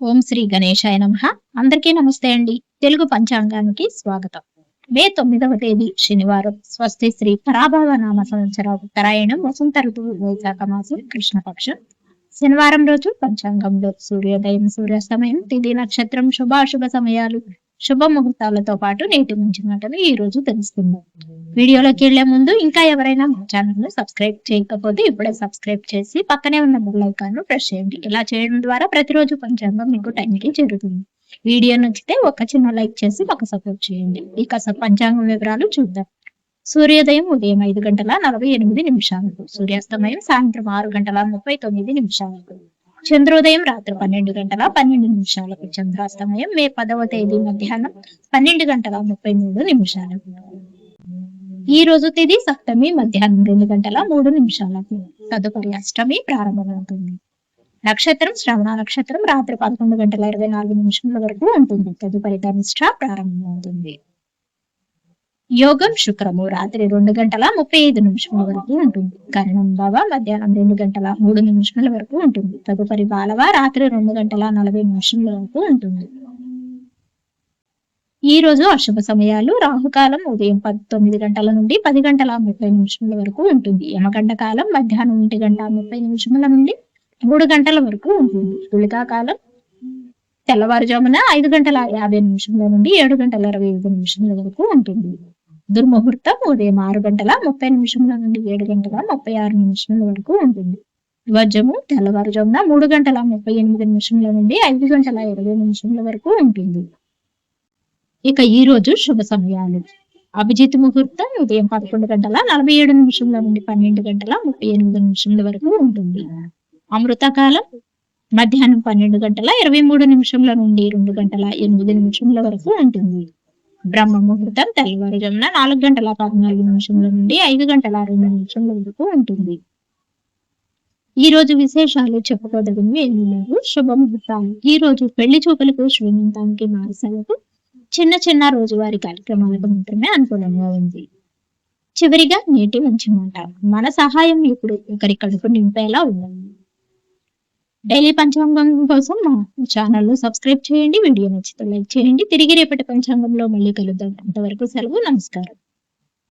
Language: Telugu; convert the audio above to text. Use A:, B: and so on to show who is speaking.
A: ఓం శ్రీ గణేశాయ నమః. అందరికీ నమస్తే అండి. తెలుగు పంచాంగానికి స్వాగతం. మే 9వ తేదీ శనివారం. స్వస్తి శ్రీ పరాభవ నామ సంవత్సర ఉత్తరాయణం వసంత ఋతువు వైశాఖ మాసం కృష్ణపక్షం శనివారం రోజు పంచాంగంలో సూర్యోదయం, సూర్యాస్తమయం, తిథి, నక్షత్రం, శుభాశుభ సమయాలు, శుభ ముహూర్తాలతో పాటు నేటి మంచి మాటలు ఈ రోజు తెలుసుకుందాం. వీడియోలోకి వెళ్లే ముందు ఇంకా ఎవరైనా మా ఛానల్ ను సబ్స్క్రైబ్ చేయకపోతే ఇప్పుడే సబ్స్క్రైబ్ చేసి పక్కనే ఉన్న బెల్ ఐకాన్ ను ప్రెస్ చేయండి. ఇలా చేయడం ద్వారా ప్రతిరోజు పంచాంగం మీకు టైంకి చేరుతుంది. వీడియో నచ్చితే ఒక చిన్న లైక్ చేసి మాకు సపోర్ట్ చేయండి. ఇక పంచాంగం వివరాలు చూద్దాం. సూర్యోదయం ఉదయం 5:48 సూర్యాస్తమయం సాయంత్రం 6:39. చంద్రోదయం రాత్రి 12:12 చంద్రాస్తమయం మే 10వ తేదీ మధ్యాహ్నం 12:33. ఈ రోజు తిథి సప్తమి మధ్యాహ్నం 2:03. తదుపరి అష్టమి ప్రారంభమవుతుంది. నక్షత్రం శ్రవణ నక్షత్రం రాత్రి 11:24 వరకు ఉంటుంది. తదుపరి ధనిష్ట ప్రారంభమవుతుంది. యోగం శుక్రము రాత్రి 2:35 వరకు ఉంటుంది. కరణం భవ మధ్యాహ్నం 2:03 వరకు ఉంటుంది. తదుపరి బాలవ రాత్రి 2:40 వరకు ఉంటుంది. ఈ రోజు అశుభ సమయాలు రాహుకాలం ఉదయం 9 గంటల నుండి 10:30 వరకు ఉంటుంది. యమగండ కాలం మధ్యాహ్నం 1:30 నుండి 3 గంటల వరకు ఉంటుంది. గుళికా కాలం తెల్లవారుజామున 5:50 నుండి 7:25 వరకు ఉంటుంది. దుర్ముహూర్తం ఉదయం 6:30 నుండి 7:36 వరకు ఉంటుంది. వజ్రము తెల్లవారుజామున 3:38 నుండి 5:20 వరకు ఉంటుంది. ఇక ఈ రోజు శుభ సమయాలు. అభిజిత్ ముహూర్తం ఉదయం 11:47 నుండి 12:38 వరకు ఉంటుంది. అమృతకాలం మధ్యాహ్నం 12:23 నుండి 2:08 వరకు ఉంటుంది. బ్రహ్మ ముహూర్తం తెల్లవారుజామున 4:14 నుండి 5:02 వరకు ఉంటుంది. ఈ రోజు విశేషాలు చెప్పుకోదగినవి ఏమీ లేవు. శుభ ముహూర్తాలు. ఈ రోజు పెళ్లి చూపులకు, శ్రీమంతానికి, మానసాలకు, చిన్న చిన్న రోజువారీ కార్యక్రమాలకు మాత్రమే అనుకూలంగా ఉంది. చివరిగా నేటి మంచి మాట. మన సహాయం ఇప్పుడు ఒకరి కడుపు నింపేలా ఉండాలి. డైలీ పంచాంగం కోసం మా ఛానల్ సబ్స్క్రైబ్ చేయండి. వీడియో నచ్చితే లైక్ చేయండి. తిరిగి రేపటి పంచాంగంలో మళ్ళీ కలుద్దాం. అంతవరకు సెలవు. నమస్కారం.